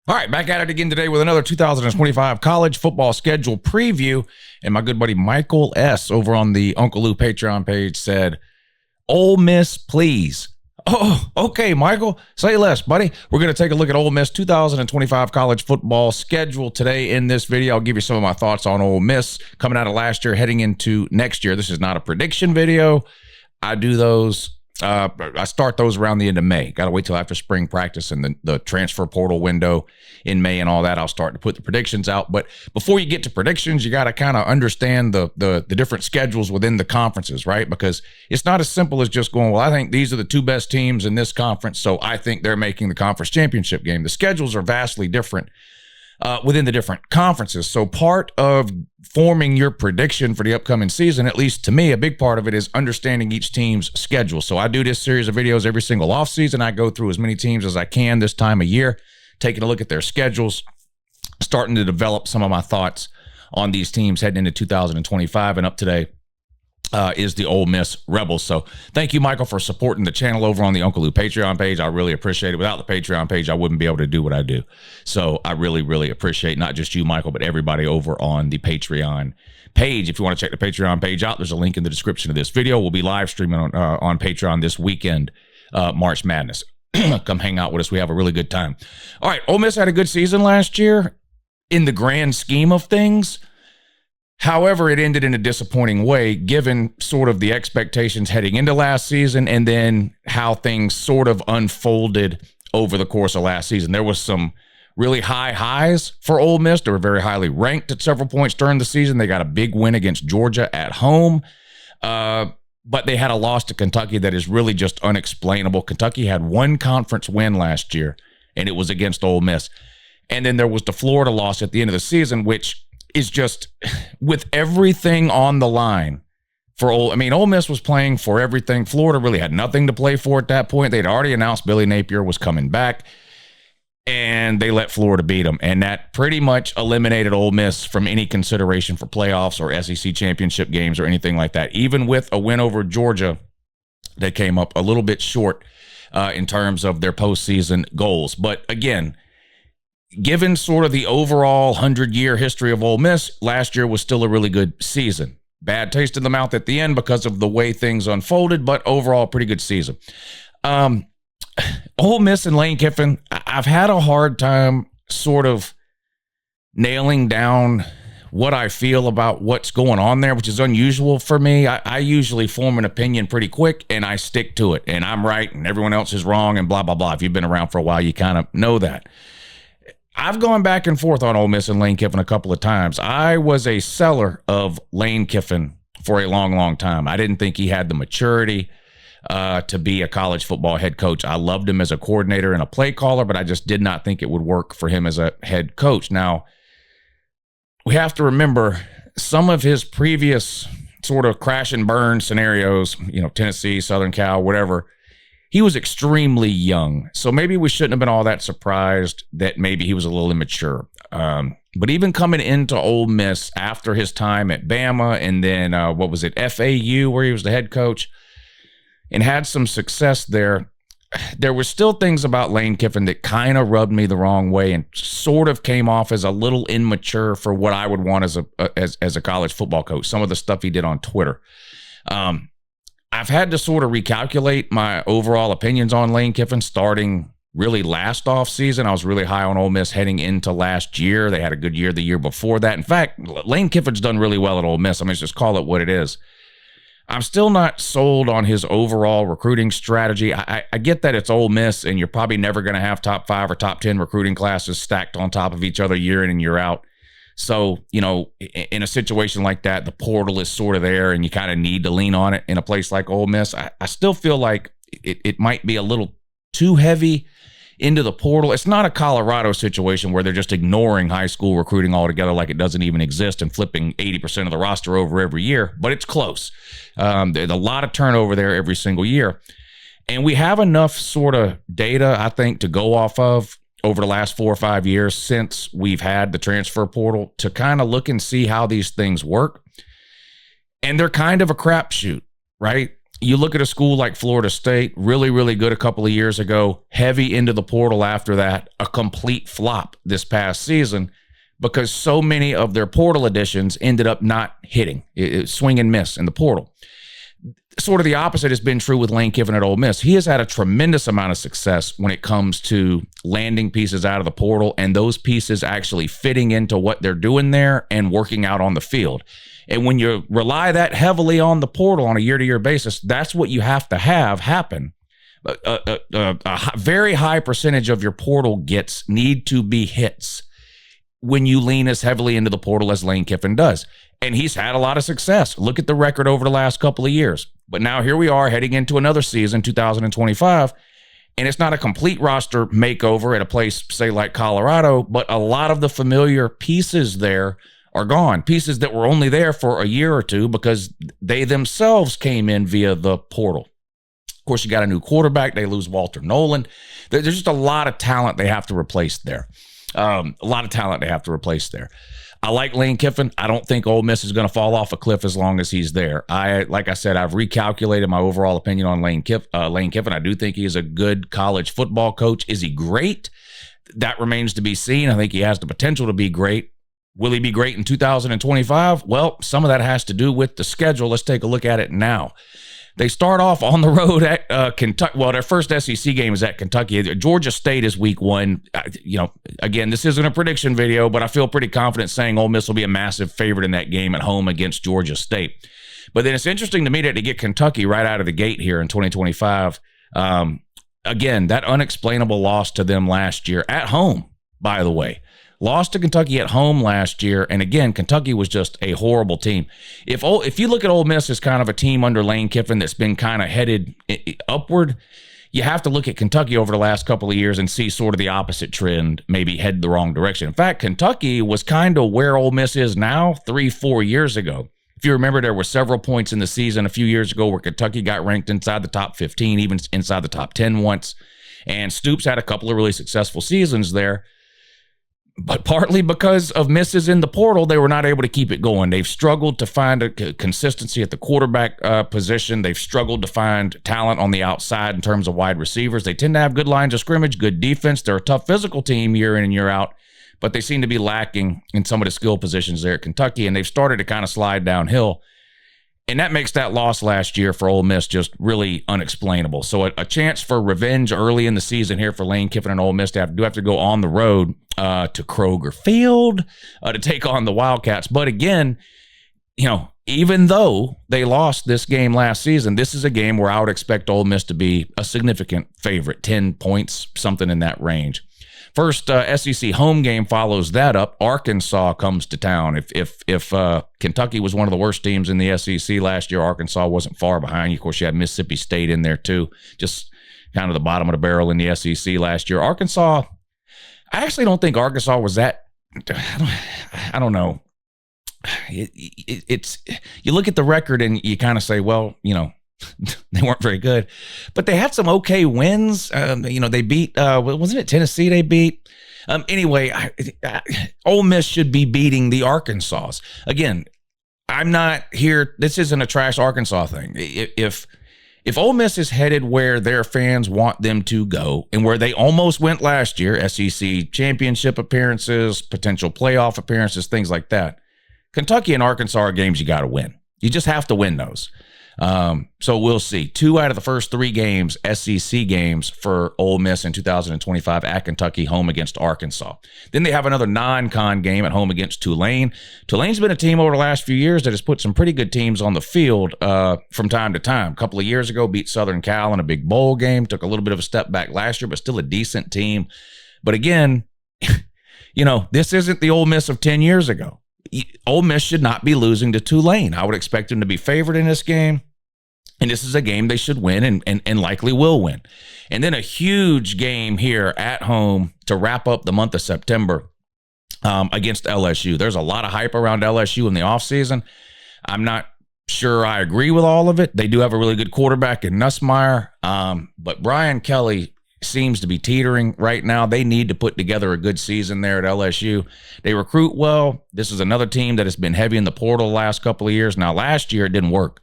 All right, back at it again today with another 2025 college football schedule preview. And my good buddy Michael S. over on the Uncle Lou Patreon page said, Ole Miss, please. Oh, okay, Michael. Say less, buddy. We're going to take a look at Ole Miss 2025 college football schedule today in this video. I'll give you some of my thoughts on Ole Miss coming out of last year, heading into next year. This is not a prediction video. I do those. I start those around the end of May. Got to wait till after spring practice and the transfer portal window in May and all that. I'll start to put the predictions out. But before you get to predictions, you got to kind of understand the different schedules within the conferences, right? Because it's not as simple as just going, well, I think these are the two best teams in this conference, so I think they're making the conference championship game. The schedules are vastly different within the different conferences. So part of forming your prediction for the upcoming season, at least to me, a big part of it is understanding each team's schedule. So I do this series of videos every single offseason. I go through as many teams as I can this time of year, taking a look at their schedules, starting to develop some of my thoughts on these teams heading into 2025. And up today is the Ole Miss Rebels. So thank you, Michael, for supporting the channel over on the Uncle Lou Patreon page. I really appreciate it. Without the Patreon page, I wouldn't be able to do what I do. So I really, really appreciate not just you, Michael, but everybody over on the Patreon page. If you want to check the Patreon page out, there's a link in the description of this video. We'll be live streaming on Patreon this weekend, March Madness. Come hang out with us. We have a really good time. All right, Ole Miss had a good season last year in the grand scheme of things. However, it ended in a disappointing way, given sort of the expectations heading into last season and then how things sort of unfolded over the course of last season. There was some really high highs for Ole Miss. They were very highly ranked at several points during the season. They got a big win against Georgia at home, but they had a loss to Kentucky that is really just unexplainable. Kentucky had one conference win last year, and it was against Ole Miss. And then there was the Florida loss at the end of the season, which is just with everything on the line for Ole Miss was playing for everything. Florida really had nothing to play for at that point. They'd already announced Billy Napier was coming back, and they let Florida beat them. And that pretty much eliminated Ole Miss from any consideration for playoffs or SEC championship games or anything like that. Even with a win over Georgia, they came up a little bit short in terms of their postseason goals. But again, given sort of the overall 100-year history of Ole Miss, last year was still a really good season. Bad taste in the mouth at the end because of the way things unfolded, but overall, pretty good season. Ole Miss and Lane Kiffin, I've had a hard time sort of nailing down what I feel about what's going on there, which is unusual for me. I usually form an opinion pretty quick, and I stick to it, and I'm right, and everyone else is wrong, and blah, blah, blah. If you've been around for a while, you kind of know that. I've gone back and forth on Ole Miss and Lane Kiffin a couple of times. I was a seller of Lane Kiffin for a long, long time. I didn't think he had the maturity to be a college football head coach. I loved him as a coordinator and a play caller, but I just did not think it would work for him as a head coach. Now, we have to remember some of his previous sort of crash and burn scenarios, Tennessee, Southern Cal, whatever, he was extremely young, so maybe we shouldn't have been all that surprised that maybe he was a little immature. But even coming into Ole Miss after his time at Bama and then, FAU, where he was the head coach, and had some success there, there were still things about Lane Kiffin that kind of rubbed me the wrong way and sort of came off as a little immature for what I would want as a college football coach. Some of the stuff he did on Twitter. I've had to sort of recalculate my overall opinions on Lane Kiffin starting really last offseason. I was really high on Ole Miss heading into last year. They had a good year the year before that. In fact, Lane Kiffin's done really well at Ole Miss. Let's just call it what it is. I'm still not sold on his overall recruiting strategy. I get that it's Ole Miss, and you're probably never going to have top 5 or top 10 recruiting classes stacked on top of each other year in and year out. So, in a situation like that, the portal is sort of there and you kind of need to lean on it in a place like Ole Miss. I still feel like it might be a little too heavy into the portal. It's not a Colorado situation where they're just ignoring high school recruiting altogether like it doesn't even exist and flipping 80% of the roster over every year, but it's close. There's a lot of turnover there every single year. And we have enough sort of data, I think, to go off of over the last 4 or 5 years since we've had the transfer portal to kind of look and see how these things work. And they're kind of a crapshoot, right? You look at a school like Florida State, really, really good a couple of years ago, heavy into the portal after that, a complete flop this past season because so many of their portal additions ended up not hitting, swing and miss in the portal. Sort of the opposite has been true with Lane Kiffin at Ole Miss. He has had a tremendous amount of success when it comes to landing pieces out of the portal and those pieces actually fitting into what they're doing there and working out on the field. And when you rely that heavily on the portal on a year-to-year basis, that's what you have to have happen. A very high percentage of your portal gets need to be hits when you lean as heavily into the portal as Lane Kiffin does. And he's had a lot of success. Look at the record over the last couple of years. But now here we are heading into another season, 2025, and it's not a complete roster makeover at a place, say, like Colorado, but a lot of the familiar pieces there are gone. Pieces that were only there for a year or two because they themselves came in via the portal. Of course, you got a new quarterback. They lose Walter Nolan. There's just a lot of talent they have to replace there. A lot of talent they have to replace there. I like Lane Kiffin. I don't think Ole Miss is going to fall off a cliff as long as he's there. Like I said, I've recalculated my overall opinion on Lane Kiffin. I do think he is a good college football coach. Is he great? That remains to be seen. I think he has the potential to be great. Will he be great in 2025? Well, some of that has to do with the schedule. Let's take a look at it now. They start off on the road at Kentucky. Well, their first SEC game is at Kentucky. Georgia State is week one. Again, this isn't a prediction video, but I feel pretty confident saying Ole Miss will be a massive favorite in that game at home against Georgia State. But then it's interesting to me that they get Kentucky right out of the gate here in 2025. Again, that unexplainable loss to them last year at home, by the way. Lost to Kentucky at home last year, and again, Kentucky was just a horrible team. If you look at Ole Miss as kind of a team under Lane Kiffin that's been kind of headed upward, you have to look at Kentucky over the last couple of years and see sort of the opposite trend, maybe head the wrong direction. In fact, Kentucky was kind of where Ole Miss is now 3-4 years ago. If you remember, there were several points in the season a few years ago where Kentucky got ranked inside the top 15, even inside the top 10 once, and Stoops had a couple of really successful seasons there. But partly because of misses in the portal, they were not able to keep it going. They've struggled to find a consistency at the quarterback position. They've struggled to find talent on the outside in terms of wide receivers. They tend to have good lines of scrimmage, good defense. They're a tough physical team year in and year out, but they seem to be lacking in some of the skill positions there at Kentucky, and they've started to kind of slide downhill. And that makes that loss last year for Ole Miss just really unexplainable. So a chance for revenge early in the season here for Lane Kiffin and Ole Miss to have to go on the road to Kroger Field to take on the Wildcats. But again, even though they lost this game last season, this is a game where I would expect Ole Miss to be a significant favorite, 10 points, something in that range. First SEC home game follows that up. Arkansas comes to town. If Kentucky was one of the worst teams in the SEC last year, Arkansas wasn't far behind. Of course, you had Mississippi State in there too, just kind of the bottom of the barrel in the SEC last year. Arkansas, I actually don't think Arkansas was that. I don't know. It's you look at the record and you kind of say, well, they weren't very good, but they had some okay wins. They beat, wasn't it Tennessee they beat? Anyway, Ole Miss should be beating the Arkansas. Again, I'm not here. This isn't a trash Arkansas thing. If Ole Miss is headed where their fans want them to go and where they almost went last year, SEC championship appearances, potential playoff appearances, things like that, Kentucky and Arkansas are games you got to win. You just have to win those. So we'll see. 2 out of the first 3 games, SEC games for Ole Miss in 2025 at Kentucky, home against Arkansas. Then they have another non-con game at home against Tulane. Tulane's been a team over the last few years that has put some pretty good teams on the field from time to time. A couple of years ago, beat Southern Cal in a big bowl game. Took a little bit of a step back last year, but still a decent team. But again, this isn't the Ole Miss of 10 years ago. Ole Miss should not be losing to Tulane. I would expect them to be favored in this game. And this is a game they should win and likely will win. And then a huge game here at home to wrap up the month of September against LSU. There's a lot of hype around LSU in the offseason. I'm not sure I agree with all of it. They do have a really good quarterback in Nussmeier. But Brian Kelly, seems to be teetering right now. They need to put together a good season there at LSU. They recruit well. This is another team that has been heavy in the portal the last couple of years. Now, last year it didn't work.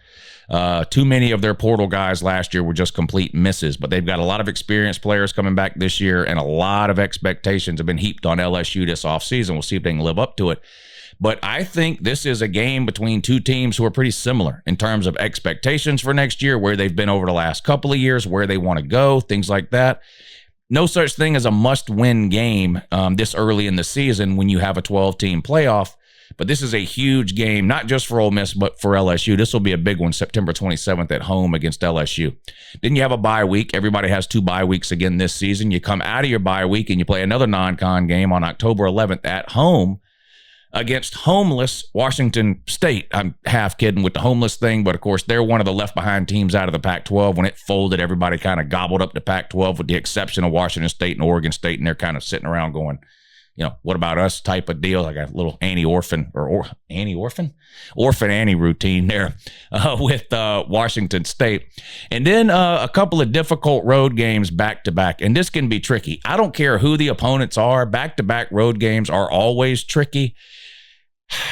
Too many of their portal guys last year were just complete misses, but they've got a lot of experienced players coming back this year, and a lot of expectations have been heaped on LSU this offseason. We'll see if they can live up to it. But I think this is a game between two teams who are pretty similar in terms of expectations for next year, where they've been over the last couple of years, where they want to go, things like that. No such thing as a must-win game this early in the season when you have a 12-team playoff. But this is a huge game, not just for Ole Miss, but for LSU. This will be a big one, September 27th at home against LSU. Then you have a bye week. Everybody has 2 bye weeks again this season. You come out of your bye week and you play another non-con game on October 11th at home against homeless Washington State. I'm half kidding with the homeless thing, but of course, they're one of the left-behind teams out of the Pac-12. When it folded, everybody kind of gobbled up the Pac-12 with the exception of Washington State and Oregon State, and they're kind of sitting around going, what about us type of deal? Like a little Orphan Annie routine there with Washington State. And then a couple of difficult road games back-to-back, and this can be tricky. I don't care who the opponents are. Back-to-back road games are always tricky.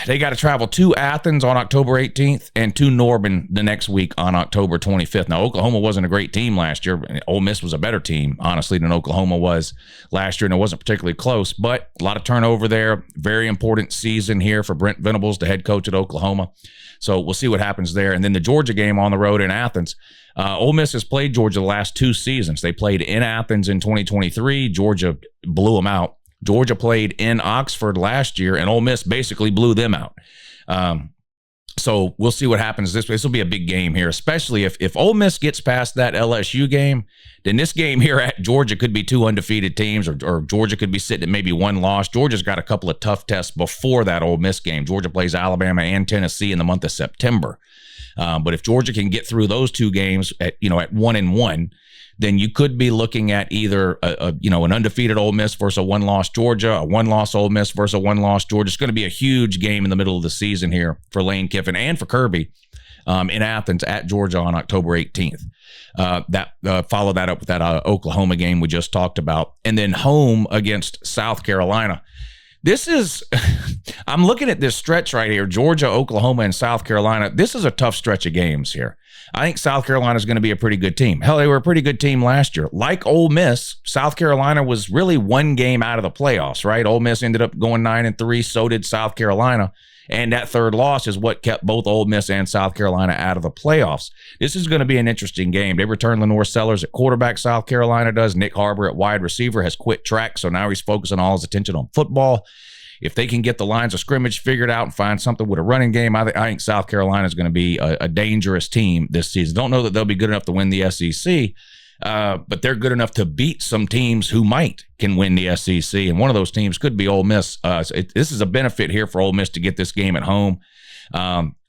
They got to travel to Athens on October 18th and to Norman the next week on October 25th. Now, Oklahoma wasn't a great team last year. Ole Miss was a better team, honestly, than Oklahoma was last year, and it wasn't particularly close, but a lot of turnover there. Very important season here for Brent Venables, the head coach at Oklahoma. So we'll see what happens there. And then the Georgia game on the road in Athens. Ole Miss has played Georgia the last 2 seasons. They played in Athens in 2023. Georgia blew them out. Georgia played in Oxford last year, and Ole Miss basically blew them out. So we'll see what happens this way. This will be a big game here, especially if Ole Miss gets past that LSU game, then this game here at Georgia could be 2 undefeated teams, or Georgia could be sitting at maybe 1 loss. Georgia's got a couple of tough tests before that Ole Miss game. Georgia plays Alabama and Tennessee in the month of September. But if Georgia can get through those 2 games at 1-1, then you could be looking at either an undefeated Ole Miss versus a 1-loss Georgia, a 1-loss Ole Miss versus a 1-loss Georgia. It's going to be a huge game in the middle of the season here for Lane Kiffin and for Kirby in Athens at Georgia on October 18th. Follow that up with that Oklahoma game we just talked about, and then home against South Carolina. This is, I'm looking at this stretch right here, Georgia, Oklahoma, and South Carolina. This is a tough stretch of games here. I think South Carolina is going to be a pretty good team. Hell, they were a pretty good team last year. Like Ole Miss, South Carolina was really 1 game out of the playoffs, right? Ole Miss ended up going 9-3, so did South Carolina. And that 3rd loss is what kept both Ole Miss and South Carolina out of the playoffs. This is going to be an interesting game. They return Lenore Sellers at quarterback, South Carolina does. Nick Harbor at wide receiver has quit track, so now he's focusing all his attention on football. If they can get the lines of scrimmage figured out and find something with a running game, I think South Carolina is going to be a dangerous team this season. Don't know that they'll be good enough to win the SEC, but they're good enough to beat some teams who can win the SEC, and one of those teams could be Ole Miss. This is a benefit here for Ole Miss to get this game at home,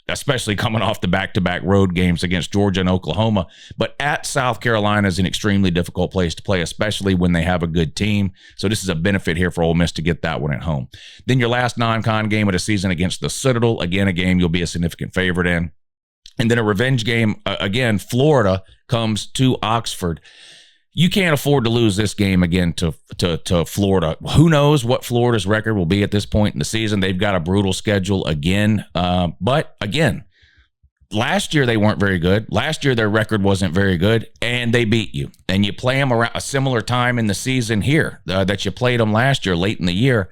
especially coming off the back-to-back road games against Georgia and Oklahoma. But at South Carolina is an extremely difficult place to play, especially when they have a good team. So this is a benefit here for Ole Miss to get that one at home. Then your last non-con game of the season against the Citadel, again, a game you'll be a significant favorite in. And then a revenge game, again, Florida comes to Oxford. You can't afford to lose this game again to Florida. Who knows what Florida's record will be at this point in the season? They've got a brutal schedule again. But again, last year they weren't very good. Last year their record wasn't very good, and they beat you. And you play them around a similar time in the season here that you played them last year, late in the year.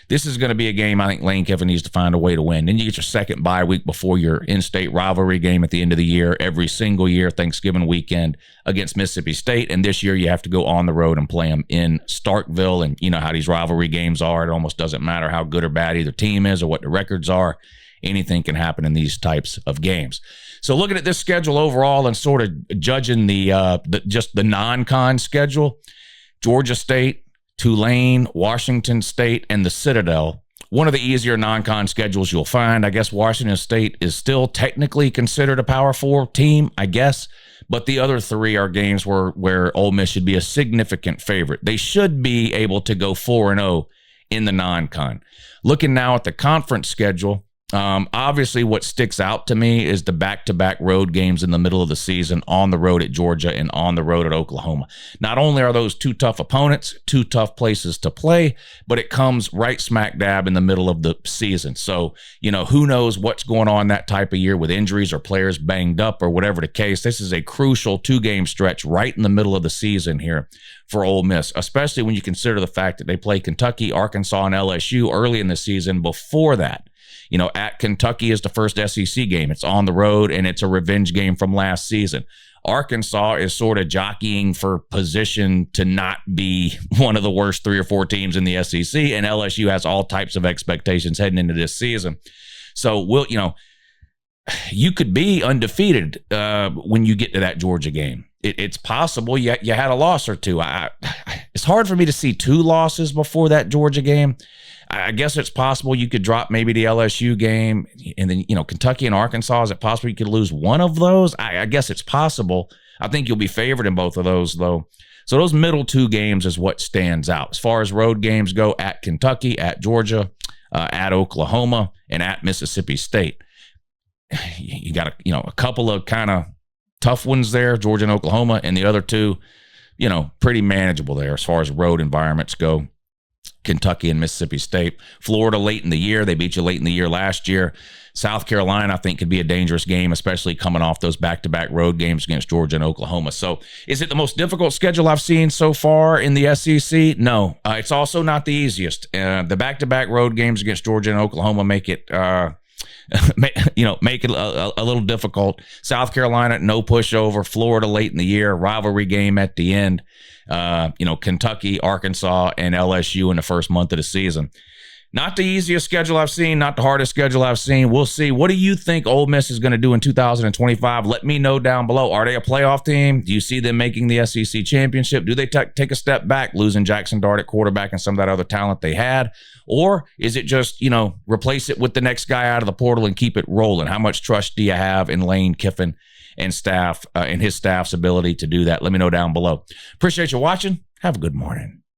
This is going to be a game I think Lane Kiffin needs to find a way to win. Then you get your second bye week before your in-state rivalry game at the end of the year, every single year, Thanksgiving weekend against Mississippi State. And this year you have to go on the road and play them in Starkville. And you know how these rivalry games are. It almost doesn't matter how good or bad either team is or what the records are. Anything can happen in these types of games. So looking at this schedule overall and sort of judging just the non-con schedule, Georgia State, Tulane, Washington State, and the Citadel. One of the easier non-con schedules you'll find. I guess Washington State is still technically considered a Power 4 team, I guess. But the other 3 are games where Ole Miss should be a significant favorite. They should be able to go 4-0 in the non-con. Looking now at the conference schedule, Obviously, what sticks out to me is the back-to-back road games in the middle of the season, on the road at Georgia and on the road at Oklahoma. Not only are those two tough opponents, two tough places to play, but it comes right smack dab in the middle of the season. So, who knows what's going on that type of year with injuries or players banged up or whatever the case. This is a crucial two-game stretch right in the middle of the season here for Ole Miss, especially when you consider the fact that they play Kentucky, Arkansas, and LSU early in the season. Before that, at Kentucky is the first SEC game. It's on the road, and it's a revenge game from last season. Arkansas is sort of jockeying for position to not be one of the worst 3 or 4 teams in the SEC, and LSU has all types of expectations heading into this season. So, you could be undefeated when you get to that Georgia game. It's possible you had a loss or two. It's hard for me to see 2 losses before that Georgia game. I guess it's possible you could drop maybe the LSU game, and then, Kentucky and Arkansas, is it possible you could lose one of those? I guess it's possible. I think you'll be favored in both of those, though. So those middle 2 games is what stands out. As far as road games go, at Kentucky, at Georgia, at Oklahoma, and at Mississippi State. You got a couple of kind of tough ones there, Georgia and Oklahoma, and the other 2, pretty manageable there as far as road environments go. Kentucky and Mississippi State. Florida late in the year. They beat you late in the year last year. South Carolina, I think, could be a dangerous game, especially coming off those back-to-back road games against Georgia and Oklahoma. So is it the most difficult schedule I've seen so far in the SEC? No. It's also not the easiest. The back-to-back road games against Georgia and Oklahoma make it make it a little difficult. South Carolina, no pushover. Florida late in the year, rivalry game at the end. Kentucky, Arkansas, and LSU in the first month of the season. Not the easiest schedule I've seen, not the hardest schedule I've seen. We'll see. What do you think Ole Miss is going to do in 2025? Let me know down below. Are they a playoff team? Do you see them making the SEC championship? Do they take a step back, losing Jackson Dart at quarterback and some of that other talent they had? Or is it just, replace it with the next guy out of the portal and keep it rolling? How much trust do you have in Lane Kiffin and staff and his staff's ability to do that? Let me know down below. Appreciate you watching. Have a good morning.